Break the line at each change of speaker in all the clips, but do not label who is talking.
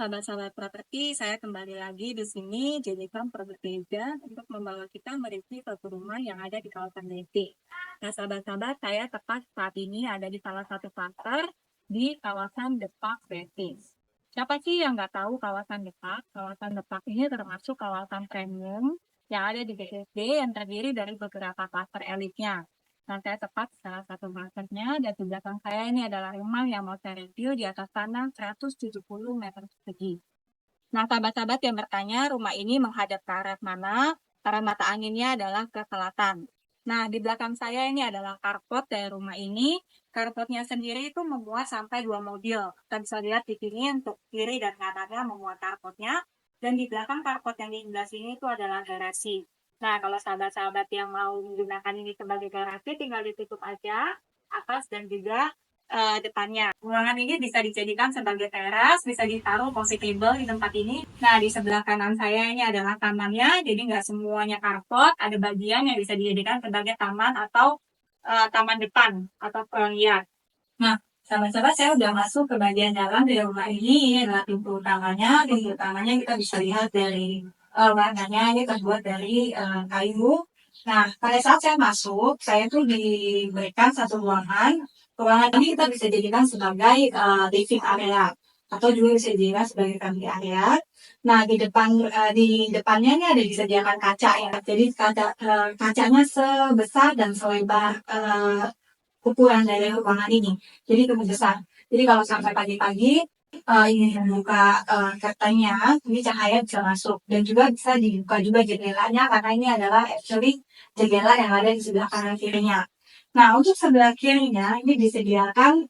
sahabat-sahabat properti, saya kembali lagi di sini jadikan berbeda untuk membawa kita mereview satu rumah yang ada di kawasan Lenti. Nah, sahabat-sahabat, saya tepat saat ini ada di salah satu cluster di kawasan The Park Lenti. Siapa sih yang nggak tahu kawasan The Park? Kawasan The Park ini termasuk kawasan premium yang ada di BSD yang terdiri dari beberapa cluster elitnya. Nah, saya tepat salah satu marketnya dan di belakang saya ini adalah rumah yang mau saya review di atas tanah 170 meter persegi. Nah, sahabat-sahabat yang bertanya, rumah ini menghadap ke arah mana? Arah mata anginnya adalah ke selatan. Nah, di belakang saya ini adalah carport dari rumah ini. Carportnya sendiri itu memuat sampai 2 mobil. Kita bisa lihat di sini untuk kiri dan kanannya memuat carportnya. Dan di belakang carport yang di sebelah sini itu adalah garasi. Nah, kalau sahabat-sahabat yang mau menggunakan ini sebagai garasi, tinggal ditutup aja atas dan juga depannya. Ruangan ini bisa dijadikan sebagai teras, bisa ditaruh positable di tempat ini. Nah, di sebelah kanan saya ini adalah tamannya, jadi nggak semuanya carport, ada bagian yang bisa dijadikan sebagai taman atau taman depan atau liar. Nah, sahabat-sahabat, saya udah masuk ke bagian dalam dari rumah ini. Ini adalah pintu utamanya. Pintu utamanya kita bisa lihat dari warnanya ini terbuat dari kayu. Nah, pada saat saya masuk, saya tuh diberikan satu ruangan. Ruangan ini kita bisa jadikan sebagai living area atau juga bisa dijadikan sebagai family area. Nah, di depannya ini ada disediakan kaca ya. Jadi kacanya sebesar dan selebar ukuran dari ruangan ini. Jadi cukup besar. Jadi kalau sampai pagi-pagi ingin membuka curtainnya, ini cahaya bisa masuk. Dan juga bisa dibuka juga jendelanya karena ini adalah actually jendela yang ada di sebelah kanan kirinya. Nah, untuk sebelah kirinya ini disediakan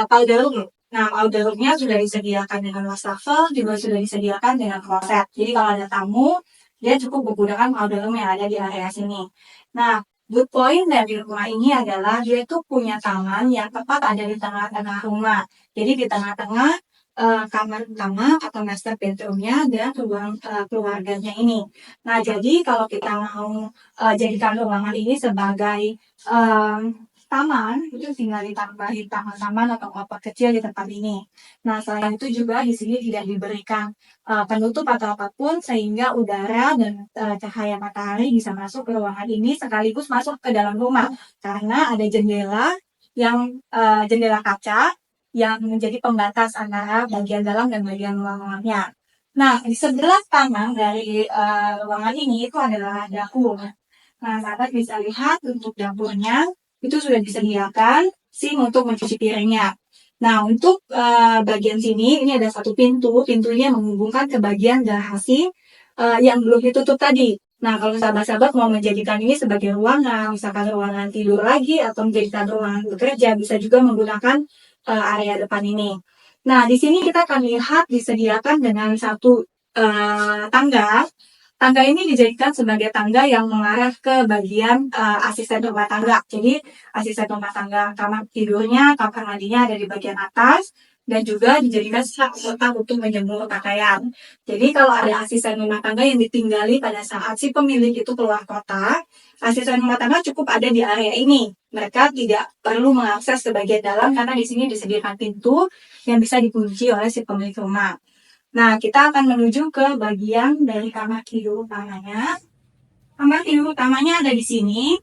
powder room. Nah, powder roomnya sudah disediakan dengan wastafel, juga sudah disediakan dengan kloset. Jadi kalau ada tamu, dia cukup menggunakan powder room yang ada di area sini. Nah, good point dari rumah ini adalah dia itu punya taman yang tepat ada di tengah-tengah rumah. Jadi di tengah-tengah kamar utama atau master bedroomnya dan ruang keluarganya ini. Nah, jadi kalau kita mau jadikan ruangan ini sebagai taman, itu tinggal ditambahin taman-taman atau apa kecil di tempat ini. Nah, selain itu juga di sini tidak diberikan penutup atau apapun sehingga udara dan cahaya matahari bisa masuk ke ruangan ini sekaligus masuk ke dalam rumah karena ada jendela yang jendela kaca yang menjadi pembatas antara bagian dalam dan bagian luar ruangannya. Nah, di sebelah kanan dari ruangan ini itu adalah dapur. Nah, sahabat bisa lihat untuk dapurnya itu sudah disediakan sink untuk mencuci piringnya. Nah, untuk bagian sini ini ada satu pintu, pintunya menghubungkan ke bagian garasi yang belum ditutup tadi. Nah, kalau sahabat-sahabat mau menjadikan ini sebagai ruangan, misalkan ruangan tidur lagi atau menjadikan ruangan bekerja, bisa juga menggunakan area depan ini. Nah, di sini kita akan lihat disediakan dengan satu tangga. Tangga ini dijadikan sebagai tangga yang mengarah ke bagian asisten rumah tangga. Jadi, asisten rumah tangga kamar tidurnya, kamar mandinya ada di bagian atas, dan juga dijadikan kotak untuk menjemur pakaian. Jadi, kalau ada asisten rumah tangga yang ditinggali pada saat si pemilik itu keluar kota, asisten rumah tangga cukup ada di area ini. Mereka tidak perlu mengakses ke bagian dalam karena di sini disediakan pintu yang bisa dikunci oleh si pemilik rumah. Nah, kita akan menuju ke bagian dari kamar tidur utamanya. Kamar tidur utamanya ada di sini.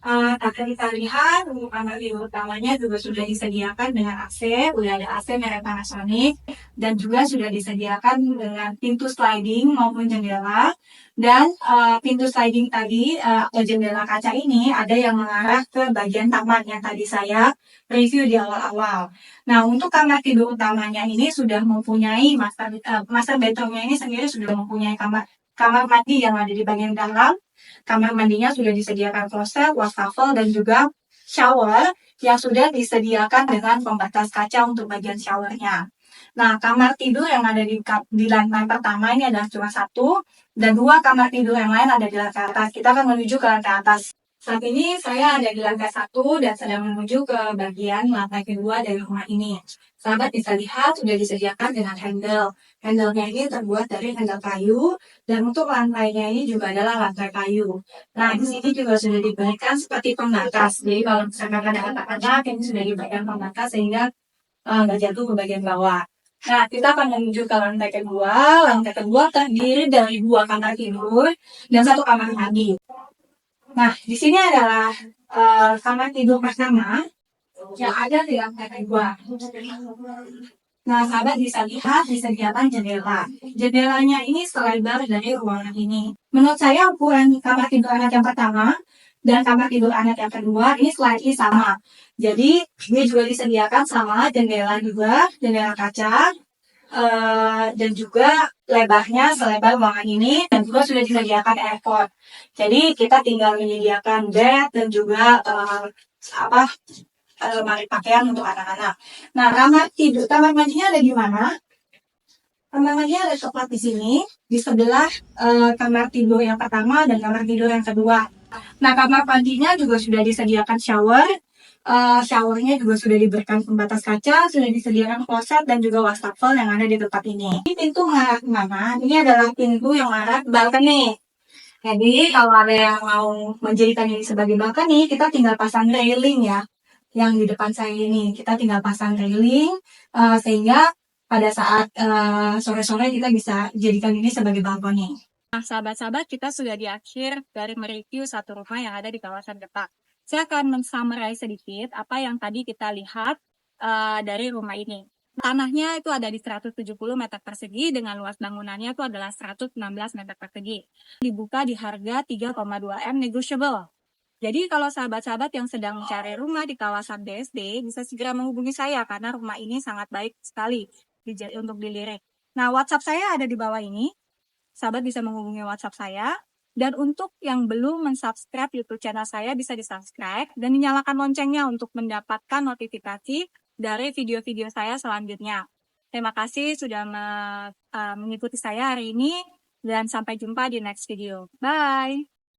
Akan kita lihat untuk kamar tidur utamanya juga sudah disediakan dengan AC, udah ada AC merek Panasonic, dan juga sudah disediakan dengan pintu sliding maupun jendela. Dan pintu sliding tadi atau jendela kaca ini ada yang mengarah ke bagian taman yang tadi saya review di awal-awal. Nah, untuk kamar tidur utamanya ini sudah mempunyai master bedroomnya ini sendiri sudah mempunyai kamar mandi yang ada di bagian dalam. Kamar mandinya sudah disediakan kloset, wastafel, dan juga shower yang sudah disediakan dengan pembatas kaca untuk bagian showernya. Nah, kamar tidur yang ada di lantai pertama ini adalah cuma satu, dan dua kamar tidur yang lain ada di lantai atas. Kita akan menuju ke lantai atas. Saat ini saya ada di lantai 1 dan sedang menuju ke bagian lantai kedua dari rumah ini. Sahabat bisa lihat sudah disediakan dengan handle. Handle-nya ini terbuat dari handle kayu dan untuk lantainya ini juga adalah lantai kayu. Nah, di sini juga sudah diberikan seperti pembatas. Jadi kalau misalkan ada anak-anak ini sudah diberikan pembatas sehingga nggak jatuh ke bagian bawah. Nah, kita akan menuju ke lantai kedua. Lantai kedua terdiri dari 2 kamar tidur dan 1 kamar mandi. Nah, di sini adalah kamar tidur pertama yang ada di lantai kedua. Nah, sahabat bisa lihat disediakan jendela. Jendelanya ini selebar dari ruangan ini. Menurut saya ukuran kamar tidur anak yang pertama dan kamar tidur anak yang kedua ini slightly sama. Jadi, ini juga disediakan sama jendela juga, jendela kaca, dan juga lebarnya selebar ruangan ini, dan juga sudah disediakan airport. Jadi, kita tinggal menyediakan bed dan juga lemari pakaian untuk anak-anak. Nah, kamar mandinya ada di mana? Kamar mandinya ada tepat di sini, di sebelah kamar tidur yang pertama dan kamar tidur yang kedua. Nah, kamar mandinya juga sudah disediakan shower. Showernya juga sudah diberikan pembatas kaca, sudah disediakan kloset dan juga wastafel yang ada di tempat ini. Ini pintu mengarah kemana? Ini adalah pintu yang mengarah ke balkoni. Jadi, kalau ada yang mau menjadikan ini sebagai balkoni, kita tinggal pasang railing ya. Yang di depan saya ini, kita tinggal pasang railing, sehingga pada saat sore-sore kita bisa jadikan ini sebagai balkoni. Nah, sahabat-sahabat, kita sudah di akhir dari mereview satu rumah yang ada di kawasan Depak. Saya akan men-summarize sedikit apa yang tadi kita lihat dari rumah ini. Tanahnya itu ada di 170 meter persegi dengan luas bangunannya itu adalah 116 meter persegi. Dibuka di harga 3,2 M negotiable. Jadi kalau sahabat-sahabat yang sedang mencari rumah di kawasan BSD bisa segera menghubungi saya karena rumah ini sangat baik sekali untuk dilirik. Nah, WhatsApp saya ada di bawah ini. Sahabat bisa menghubungi WhatsApp saya. Dan untuk yang belum mensubscribe YouTube channel saya bisa di-subscribe dan dinyalakan loncengnya untuk mendapatkan notifikasi dari video-video saya selanjutnya. Terima kasih sudah mengikuti saya hari ini dan sampai jumpa di next video. Bye!